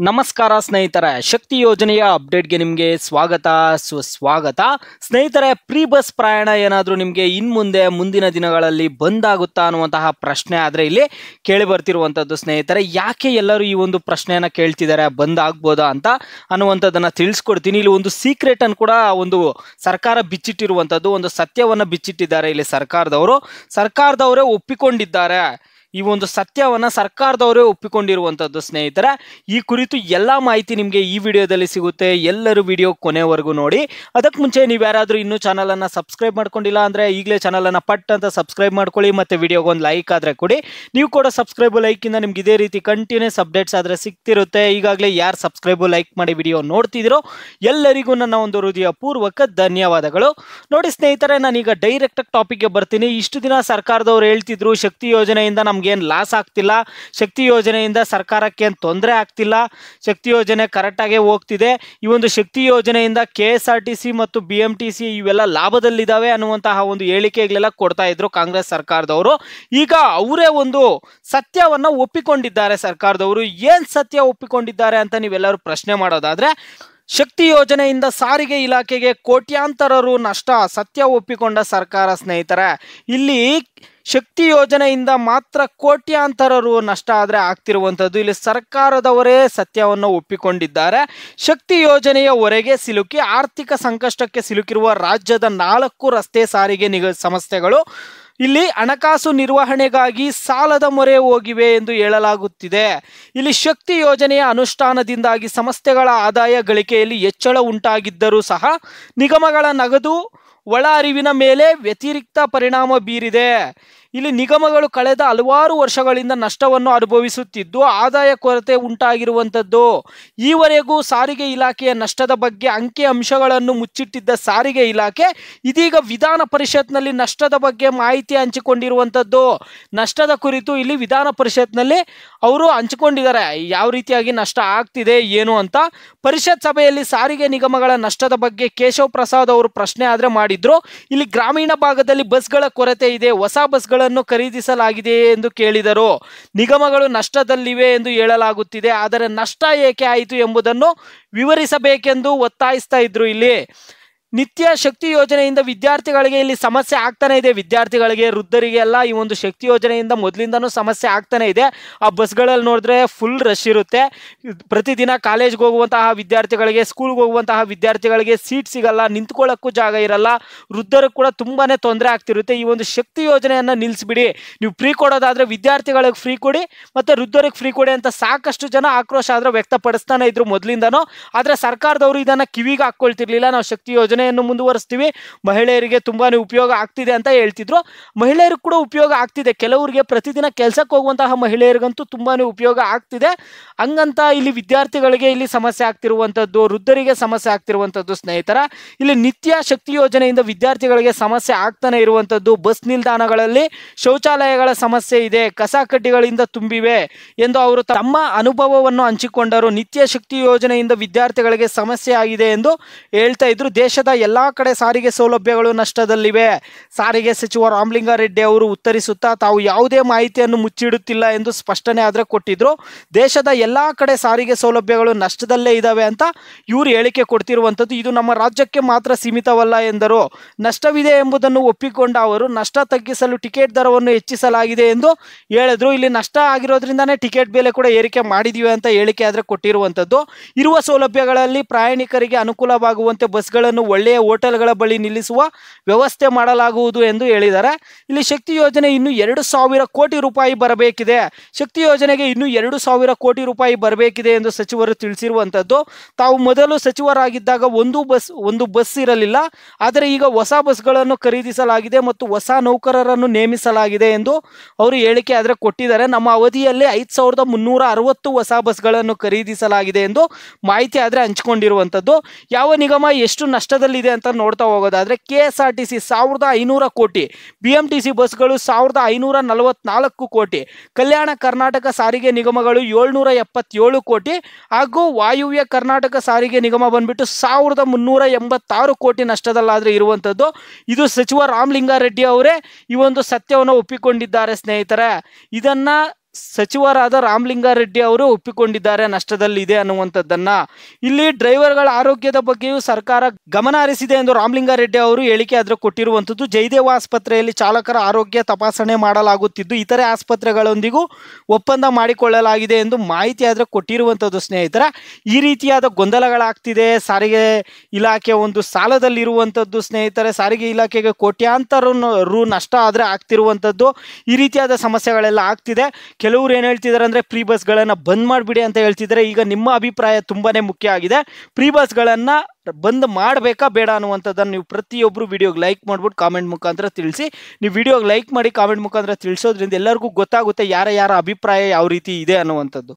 ನಮಸ್ಕಾರ ಸ್ನೇಹಿತರೆ, ಶಕ್ತಿ ಯೋಜನೆಯ ಅಪ್ಡೇಟ್ಗೆ ನಿಮಗೆ ಸ್ವಾಗತ ಸುಸ್ವಾಗತ. ಸ್ನೇಹಿತರೆ, ಪ್ರೀ ಬಸ್ ಪ್ರಯಾಣ ಏನಾದರೂ ನಿಮಗೆ ಮುಂದೆ ಮುಂದಿನ ದಿನಗಳಲ್ಲಿ ಬಂದಾಗುತ್ತಾ ಅನ್ನುವಂತಹ ಪ್ರಶ್ನೆ ಆದರೆ ಇಲ್ಲಿ ಕೇಳಿ ಬರ್ತಿರುವಂಥದ್ದು. ಸ್ನೇಹಿತರೆ, ಯಾಕೆ ಎಲ್ಲರೂ ಈ ಒಂದು ಪ್ರಶ್ನೆಯನ್ನು ಕೇಳ್ತಿದ್ದಾರೆ, ಬಂದಾಗ್ಬೋದಾ ಅಂತ ಅನ್ನುವಂಥದ್ದನ್ನು ತಿಳಿಸ್ಕೊಡ್ತೀನಿ. ಇಲ್ಲಿ ಒಂದು ಸೀಕ್ರೆಟ್ ಅನ್ನು ಕೂಡ ಒಂದು ಸರ್ಕಾರ ಬಿಚ್ಚಿಟ್ಟಿರುವಂಥದ್ದು, ಒಂದು ಸತ್ಯವನ್ನು ಬಿಚ್ಚಿಟ್ಟಿದ್ದಾರೆ. ಇಲ್ಲಿ ಸರ್ಕಾರದವರೇ ಒಪ್ಪಿಕೊಂಡಿದ್ದಾರೆ. ಈ ಒಂದು ಸತ್ಯವನ್ನು ಸರ್ಕಾರದವರೇ ಒಪ್ಪಿಕೊಂಡಿರುವಂಥದ್ದು. ಸ್ನೇಹಿತರೆ, ಈ ಕುರಿತು ಎಲ್ಲ ಮಾಹಿತಿ ನಿಮಗೆ ಈ ವಿಡಿಯೋದಲ್ಲಿ ಸಿಗುತ್ತೆ. ಎಲ್ಲರೂ ವಿಡಿಯೋ ಕೊನೆವರೆಗೂ ನೋಡಿ. ಅದಕ್ಕೆ ಮುಂಚೆ ನೀವು ಯಾರಾದರೂ ಇನ್ನೂ ಚಾನಲನ್ನು ಸಬ್ಸ್ಕ್ರೈಬ್ ಮಾಡ್ಕೊಂಡಿಲ್ಲ ಅಂದರೆ ಈಗಲೇ ಚಾನಲನ್ನು ಪಟ್ ಅಂತ ಸಬ್ಸ್ಕ್ರೈಬ್ ಮಾಡ್ಕೊಳ್ಳಿ. ಮತ್ತು ವಿಡಿಯೋಗೊಂದು ಲೈಕ್ ಆದರೆ ಕೊಡಿ. ನೀವು ಕೂಡ ಸಬ್ಸ್ಕ್ರೈಬು ಲೈಕಿಂದ ನಿಮ್ಗೆ ಇದೇ ರೀತಿ ಕಂಟಿನ್ಯೂಸ್ ಅಪ್ಡೇಟ್ಸ್ ಆದರೆ ಸಿಗ್ತಿರುತ್ತೆ. ಈಗಾಗಲೇ ಯಾರು ಸಬ್ಸ್ಕ್ರೈಬು ಲೈಕ್ ಮಾಡಿ ವಿಡಿಯೋ ನೋಡ್ತಿದ್ದೀರೋ ಎಲ್ಲರಿಗೂ ನನ್ನ ಒಂದು ಹೃದಯಪೂರ್ವಕ ಧನ್ಯವಾದಗಳು. ನೋಡಿ ಸ್ನೇಹಿತರೆ, ನಾನೀಗ ಡೈರೆಕ್ಟ್ ಟಾಪಿಕ್ಗೆ ಬರ್ತೀನಿ. ಇಷ್ಟು ದಿನ ಸರ್ಕಾರದವರು ಹೇಳ್ತಿದ್ರು ಶಕ್ತಿ ಯೋಜನೆಯಿಂದ ನಮಗೇನು ಲಾಸ್ ಆಗ್ತಿಲ್ಲ, ಶಕ್ತಿ ಯೋಜನೆಯಿಂದ ಸರ್ಕಾರಕ್ಕೆ ಏನು ತೊಂದರೆ ಆಗ್ತಿಲ್ಲ, ಶಕ್ತಿ ಯೋಜನೆ ಕರೆಕ್ಟಾಗೇ ಹೋಗ್ತಿದೆ, ಈ ಒಂದು ಶಕ್ತಿ ಯೋಜನೆಯಿಂದ KSRTC ಮತ್ತು BMTC ಇವೆಲ್ಲ ಲಾಭದಲ್ಲಿದ್ದಾವೆ ಅನ್ನುವಂತಹ ಒಂದು ಹೇಳಿಕೆಗಳೆಲ್ಲ ಕೊಡ್ತಾ ಇದ್ರು ಕಾಂಗ್ರೆಸ್ ಸರ್ಕಾರದವರು. ಈಗ ಅವರೇ ಒಂದು ಸತ್ಯವನ್ನು ಒಪ್ಪಿಕೊಂಡಿದ್ದಾರೆ. ಸರ್ಕಾರದವರು ಏನು ಸತ್ಯ ಒಪ್ಪಿಕೊಂಡಿದ್ದಾರೆ ಅಂತ ನೀವೆಲ್ಲರೂ ಪ್ರಶ್ನೆ ಮಾಡೋದಾದ್ರೆ, ಶಕ್ತಿ ಯೋಜನೆಯಿಂದ ಸಾರಿಗೆ ಇಲಾಖೆಗೆ ಕೋಟ್ಯಾಂತರ ರು ನಷ್ಟ, ಸತ್ಯ ಒಪ್ಪಿಕೊಂಡ ಸರ್ಕಾರ. ಸ್ನೇಹಿತರೆ, ಇಲ್ಲಿ ಶಕ್ತಿ ಯೋಜನೆಯಿಂದ ಮಾತ್ರ ಕೋಟ್ಯಾಂತರ ರು ನಷ್ಟ ಆದರೆ ಆಗ್ತಿರುವಂಥದ್ದು. ಇಲ್ಲಿ ಸರ್ಕಾರದವರೇ ಸತ್ಯವನ್ನು ಒಪ್ಪಿಕೊಂಡಿದ್ದಾರೆ. ಶಕ್ತಿ ಯೋಜನೆಯ ಹೊರೆಗೆ ಸಿಲುಕಿ ಆರ್ಥಿಕ ಸಂಕಷ್ಟಕ್ಕೆ ಸಿಲುಕಿರುವ ರಾಜ್ಯದ 4 ರಸ್ತೆ ಸಾರಿಗೆ ಸಂಸ್ಥೆಗಳು ಇಲ್ಲಿ ಹಣಕಾಸು ನಿರ್ವಹಣೆಗಾಗಿ ಸಾಲದ ಮೊರೆ ಹೋಗಿವೆ ಎಂದು ಹೇಳಲಾಗುತ್ತಿದೆ. ಇಲ್ಲಿ ಶಕ್ತಿ ಯೋಜನೆಯ ಅನುಷ್ಠಾನದಿಂದಾಗಿ ಸಂಸ್ಥೆಗಳ ಆದಾಯ ಗಳಿಕೆಯಲ್ಲಿ ಹೆಚ್ಚಳ ಉಂಟಾಗಿದ್ದರೂ ಸಹ ನಿಗಮಗಳ ನಗದು ಒಳ ಅರಿವಿನ ಮೇಲೆ ವ್ಯತಿರಿಕ್ತ ಪರಿಣಾಮ ಬೀರಿದೆ. ಇಲ್ಲಿ ನಿಗಮಗಳು ಕಳೆದ ಹಲವಾರು ವರ್ಷಗಳಿಂದ ನಷ್ಟವನ್ನು ಅನುಭವಿಸುತ್ತಿದ್ದು ಆದಾಯ ಕೊರತೆ ಉಂಟಾಗಿರುವಂಥದ್ದು. ಈವರೆಗೂ ಸಾರಿಗೆ ಇಲಾಖೆಯ ನಷ್ಟದ ಬಗ್ಗೆ ಅಂಕಿ ಅಂಶಗಳನ್ನು ಮುಚ್ಚಿಟ್ಟಿದ್ದ ಸಾರಿಗೆ ಇಲಾಖೆ ಇದೀಗ ವಿಧಾನ ಪರಿಷತ್ನಲ್ಲಿ ನಷ್ಟದ ಬಗ್ಗೆ ಮಾಹಿತಿ ಹಂಚಿಕೊಂಡಿರುವಂಥದ್ದು. ನಷ್ಟದ ಕುರಿತು ಇಲ್ಲಿ ವಿಧಾನ ಪರಿಷತ್ನಲ್ಲಿ ಅವರು ಹಂಚಿಕೊಂಡಿದ್ದಾರೆ, ಯಾವ ರೀತಿಯಾಗಿ ನಷ್ಟ ಆಗ್ತಿದೆ ಏನು ಅಂತ. ಪರಿಷತ್ ಸಭೆಯಲ್ಲಿ ಸಾರಿಗೆ ನಿಗಮಗಳ ನಷ್ಟದ ಬಗ್ಗೆ ಕೇಶವ್ ಪ್ರಸಾದ್ ಅವರು ಪ್ರಶ್ನೆ ಆದರೆ ಮಾಡಿದ್ರು. ಇಲ್ಲಿ ಗ್ರಾಮೀಣ ಭಾಗದಲ್ಲಿ ಬಸ್ಗಳ ಕೊರತೆ ಇದೆ, ಹೊಸ ಬಸ್ಗಳನ್ನು ಖರೀದಿಸಲಾಗಿದೆಯೇ ಎಂದು ಕೇಳಿದರು. ನಿಗಮಗಳು ನಷ್ಟದಲ್ಲಿವೆ ಎಂದು ಹೇಳಲಾಗುತ್ತಿದೆ, ಆದರೆ ನಷ್ಟ ಏಕೆ ಆಯಿತು ಎಂಬುದನ್ನು ವಿವರಿಸಬೇಕೆಂದು ಒತ್ತಾಯಿಸ್ತಾ ಇದ್ರು. ಇಲ್ಲಿ ನಿತ್ಯ ಶಕ್ತಿ ಯೋಜನೆಯಿಂದ ವಿದ್ಯಾರ್ಥಿಗಳಿಗೆ ಇಲ್ಲಿ ಸಮಸ್ಯೆ ಆಗ್ತಾನೆ ಇದೆ. ವಿದ್ಯಾರ್ಥಿಗಳಿಗೆ, ವೃದ್ಧರಿಗೆ ಎಲ್ಲ ಈ ಒಂದು ಶಕ್ತಿ ಯೋಜನೆಯಿಂದ ಮೊದಲಿಂದನೂ ಸಮಸ್ಯೆ ಆಗ್ತಾನೆ ಇದೆ. ಆ ಬಸ್ಗಳಲ್ಲಿ ನೋಡಿದ್ರೆ ಫುಲ್ ರಶ್ ಇರುತ್ತೆ. ಪ್ರತಿದಿನ ಕಾಲೇಜ್ಗೆ ಹೋಗುವಂತಹ ವಿದ್ಯಾರ್ಥಿಗಳಿಗೆ, ಸ್ಕೂಲ್ಗೆ ಹೋಗುವಂತಹ ವಿದ್ಯಾರ್ಥಿಗಳಿಗೆ ಸೀಟ್ ಸಿಗಲ್ಲ, ನಿಂತ್ಕೊಳ್ಳೋಕ್ಕೂ ಜಾಗ ಇರಲ್ಲ. ವೃದ್ಧರಿಗೆ ಕೂಡ ತುಂಬಾ ತೊಂದರೆ ಆಗ್ತಿರುತ್ತೆ. ಈ ಒಂದು ಶಕ್ತಿ ಯೋಜನೆಯನ್ನು ನಿಲ್ಲಿಸ್ಬಿಡಿ, ನೀವು ಫ್ರೀ ಕೊಡೋದಾದರೆ ವಿದ್ಯಾರ್ಥಿಗಳಿಗೆ ಫ್ರೀ ಕೊಡಿ ಮತ್ತು ವೃದ್ಧರಿಗೆ ಫ್ರೀ ಕೊಡಿ ಅಂತ ಸಾಕಷ್ಟು ಜನ ಆಕ್ರೋಶ ಆದರೆ ವ್ಯಕ್ತಪಡಿಸ್ತಾನೆ ಇದ್ರು ಮೊದಲಿಂದನೂ. ಆದರೆ ಸರ್ಕಾರದವರು ಇದನ್ನು ಕಿವಿಗೆ ಹಾಕ್ಕೊಳ್ತಿರ್ಲಿಲ್ಲ. ನಾವು ಶಕ್ತಿ ಯೋಜನೆಯನ್ನು ಮುಂದುವರಿಸ್ತೀವಿ, ಮಹಿಳೆಯರಿಗೆ ತುಂಬಾ ಉಪಯೋಗ ಆಗ್ತಿದೆ ಅಂತ ಹೇಳ್ತಿದ್ರು. ಮಹಿಳೆಯರಿಗೆ ಕೂಡ ಉಪಯೋಗ ಆಗ್ತಿದೆ, ಕೆಲವರಿಗೆ ಪ್ರತಿದಿನ ಕೆಲಸಕ್ಕೆ ಹೋಗುವಂತಹ ಮಹಿಳೆಯರಿಗಂತೂ ತುಂಬಾ ಉಪಯೋಗ ಆಗ್ತಿದೆ. ಹಂಗಂತ ಇಲ್ಲಿ ವಿದ್ಯಾರ್ಥಿಗಳಿಗೆ ಇಲ್ಲಿ ಸಮಸ್ಯೆ ಆಗ್ತಿರುವಂಥದ್ದು, ವೃದ್ಧರಿಗೆ ಸಮಸ್ಯೆ ಆಗ್ತಿರುವಂಥದ್ದು. ಸ್ನೇಹಿತರ, ಇಲ್ಲಿ ನಿತ್ಯ ಶಕ್ತಿ ಯೋಜನೆಯಿಂದ ವಿದ್ಯಾರ್ಥಿಗಳಿಗೆ ಸಮಸ್ಯೆ ಆಗ್ತಾನೆ ಇರುವಂಥದ್ದು. ಬಸ್ ನಿಲ್ದಾಣಗಳಲ್ಲಿ ಶೌಚಾಲಯಗಳ ಸಮಸ್ಯೆ ಇದೆ, ಕಸ ಕಡ್ಡಿಗಳಿಂದ ತುಂಬಿವೆ ಎಂದು ಅವರು ತಮ್ಮ ಅನುಭವವನ್ನು ಹಂಚಿಕೊಂಡರು. ನಿತ್ಯ ಶಕ್ತಿ ಯೋಜನೆಯಿಂದ ವಿದ್ಯಾರ್ಥಿಗಳಿಗೆ ಸಮಸ್ಯೆ ಆಗಿದೆ ಎಂದು ಹೇಳ್ತಾ ಇದ್ರು. ದೇಶದ ಎಲ್ಲಾ ಕಡೆ ಸಾರಿಗೆ ಸೌಲಭ್ಯಗಳು ನಷ್ಟದಲ್ಲಿವೆ. ಸಾರಿಗೆ ಸಚಿವ ರಾಮಲಿಂಗಾರೆಡ್ಡಿ ಅವರು ಉತ್ತರಿಸುತ್ತಾ ತಾವು ಯಾವುದೇ ಮಾಹಿತಿಯನ್ನು ಮುಚ್ಚಿಡುತ್ತಿಲ್ಲ ಎಂದು ಸ್ಪಷ್ಟನೆ ಆದರೆ ಕೊಟ್ಟಿದ್ರು. ದೇಶದ ಎಲ್ಲಾ ಕಡೆ ಸಾರಿಗೆ ಸೌಲಭ್ಯಗಳು ನಷ್ಟದಲ್ಲೇ ಇದ್ದಾವೆ ಅಂತ ಇವರು ಹೇಳಿಕೆ ಕೊಡ್ತಿರುವಂಥದ್ದು. ಇದು ನಮ್ಮ ರಾಜ್ಯಕ್ಕೆ ಮಾತ್ರ ಸೀಮಿತವಲ್ಲ ಎಂದರು. ನಷ್ಟವಿದೆ ಎಂಬುದನ್ನು ಒಪ್ಪಿಕೊಂಡ ಅವರು ನಷ್ಟ ತಗ್ಗಿಸಲು ಟಿಕೆಟ್ ದರವನ್ನು ಹೆಚ್ಚಿಸಲಾಗಿದೆ ಎಂದು ಹೇಳಿದ್ರು. ಇಲ್ಲಿ ನಷ್ಟ ಆಗಿರೋದ್ರಿಂದಾನೇ ಟಿಕೆಟ್ ಬೆಲೆ ಕೂಡ ಏರಿಕೆ ಮಾಡಿದೀವಿ ಅಂತ ಹೇಳಿಕೆ ಆದರೆ ಕೊಟ್ಟಿರುವಂಥದ್ದು. ಇರುವ ಸೌಲಭ್ಯಗಳಲ್ಲಿ ಪ್ರಯಾಣಿಕರಿಗೆ ಅನುಕೂಲವಾಗುವಂತೆ ಬಸ್ಗಳನ್ನು ಒಳ್ಳೆಯ ಹೋಟೆಲ್ಗಳ ಬಳಿ ನಿಲ್ಲಿಸುವ ವ್ಯವಸ್ಥೆ ಮಾಡಲಾಗುವುದು ಎಂದು ಹೇಳಿದ್ದಾರೆ. ಇಲ್ಲಿ ಶಕ್ತಿ ಯೋಜನೆ ಇನ್ನು 2,000 ಕೋಟಿ ರೂಪಾಯಿ ಬರಬೇಕಿದೆ. ಶಕ್ತಿ ಯೋಜನೆಗೆ ಇನ್ನು 2,000 ಕೋಟಿ ರೂಪಾಯಿ ಬರಬೇಕಿದೆ ಎಂದು ಸಚಿವರು ತಿಳಿಸಿರುವಂಥದ್ದು. ತಾವು ಮೊದಲು ಸಚಿವರಾಗಿದ್ದಾಗ ಒಂದು ಬಸ್ ಇರಲಿಲ್ಲ, ಆದರೆ ಈಗ ಹೊಸ ಬಸ್ಗಳನ್ನು ಖರೀದಿಸಲಾಗಿದೆ ಮತ್ತು ಹೊಸ ನೌಕರರನ್ನು ನೇಮಿಸಲಾಗಿದೆ ಎಂದು ಅವರು ಹೇಳಿಕೆ ಆದರೆ ಕೊಟ್ಟಿದ್ದಾರೆ. ನಮ್ಮ ಅವಧಿಯಲ್ಲಿ 5,360 ಹೊಸ ಬಸ್ಗಳನ್ನು ಖರೀದಿಸಲಾಗಿದೆ ಎಂದು ಮಾಹಿತಿ ಆದರೆ ಹಂಚಿಕೊಂಡಿರುವಂಥದ್ದು. ಯಾವ ನಿಗಮ ಎಷ್ಟು ನಷ್ಟದಲ್ಲಿದೆ ಅಂತ ನೋಡ್ತಾ ಹೋಗೋದಾದ್ರೆ, KSRTC 1,500 ಕೋಟಿ, BMTC ಬಸ್ಗಳು 1,544 ಕೋಟಿ, ಕಲ್ಯಾಣ ಕರ್ನಾಟಕ ಸಾರಿಗೆ ನಿಗಮಗಳು 777 ಕೋಟಿ ಹಾಗೂ ವಾಯುವ್ಯ ಕರ್ನಾಟಕ ಸಾರಿಗೆ ನಿಗಮ ಬಂದ್ಬಿಟ್ಟು 1,386 ಕೋಟಿ ನಷ್ಟದಲ್ಲಾದರೆ ಇರುವಂಥದ್ದು. ಇದು ಸಚಿವ ರಾಮಲಿಂಗಾರೆಡ್ಡಿ ಅವರೇ ಈ ಒಂದು ಸತ್ಯವನ್ನು ಒಪ್ಪಿಕೊಂಡಿದ್ದಾರೆ. ಸ್ನೇಹಿತರೆ, ಇದನ್ನ ಸಚಿವರಾದ ರಾಮಲಿಂಗಾರೆಡ್ಡಿ ಅವರು ಒಪ್ಪಿಕೊಂಡಿದ್ದಾರೆ ನಷ್ಟದಲ್ಲಿದೆ ಅನ್ನುವಂಥದ್ದನ್ನ. ಇಲ್ಲಿ ಡ್ರೈವರ್ಗಳ ಆರೋಗ್ಯದ ಬಗ್ಗೆಯೂ ಸರ್ಕಾರ ಗಮನ ಹರಿಸಿದೆ ಎಂದು ರಾಮಲಿಂಗಾರೆಡ್ಡಿ ಅವರು ಹೇಳಿಕೆ ಆದ್ರೆ ಕೊಟ್ಟಿರುವಂಥದ್ದು. ಜಯದೇವ ಆಸ್ಪತ್ರೆಯಲ್ಲಿ ಚಾಲಕರ ಆರೋಗ್ಯ ತಪಾಸಣೆ ಮಾಡಲಾಗುತ್ತಿದ್ದು ಇತರೆ ಆಸ್ಪತ್ರೆಗಳೊಂದಿಗೂ ಒಪ್ಪಂದ ಮಾಡಿಕೊಳ್ಳಲಾಗಿದೆ ಎಂದು ಮಾಹಿತಿ ಆದ್ರೆ ಕೊಟ್ಟಿರುವಂಥದ್ದು. ಸ್ನೇಹಿತರೆ, ಈ ರೀತಿಯಾದ ಗೊಂದಲಗಳಾಗ್ತಿದೆ. ಸಾರಿಗೆ ಇಲಾಖೆ ಒಂದು ಸಾಲದಲ್ಲಿರುವಂಥದ್ದು ಸ್ನೇಹಿತರೆ. ಸಾರಿಗೆ ಇಲಾಖೆಗೆ ಕೋಟ್ಯಾಂತರ ರು ನಷ್ಟ ಆದರೆ ಆಗ್ತಿರುವಂಥದ್ದು. ಈ ರೀತಿಯಾದ ಸಮಸ್ಯೆಗಳೆಲ್ಲ ಆಗ್ತಿದೆ. ಕೆಲವರು ಏನು ಹೇಳ್ತಿದ್ದಾರೆ ಅಂದರೆ ಫ್ರೀ ಬಸ್ಗಳನ್ನು ಬಂದ್ ಮಾಡಿಬಿಡಿ ಅಂತ ಹೇಳ್ತಿದ್ದಾರೆ. ಈಗ ನಿಮ್ಮ ಅಭಿಪ್ರಾಯ ತುಂಬಾ ಮುಖ್ಯ ಆಗಿದೆ. ಫ್ರೀ ಬಸ್ಗಳನ್ನು ಬಂದ್ ಮಾಡಬೇಕಾ ಬೇಡ ಅನ್ನುವಂಥದ್ದನ್ನು ನೀವು ಪ್ರತಿಯೊಬ್ಬರು ವಿಡಿಯೋಗೆ ಲೈಕ್ ಮಾಡ್ಬಿಟ್ಟು ಕಾಮೆಂಟ್ ಮುಖಾಂತರ ತಿಳಿಸಿ. ನೀವು ವಿಡಿಯೋಗೆ ಲೈಕ್ ಮಾಡಿ ಕಾಮೆಂಟ್ ಮುಖಾಂತರ ತಿಳಿಸೋದ್ರಿಂದ ಎಲ್ಲರಿಗೂ ಗೊತ್ತಾಗುತ್ತೆ ಯಾರ ಅಭಿಪ್ರಾಯ ಯಾವ ರೀತಿ ಇದೆ ಅನ್ನುವಂಥದ್ದು.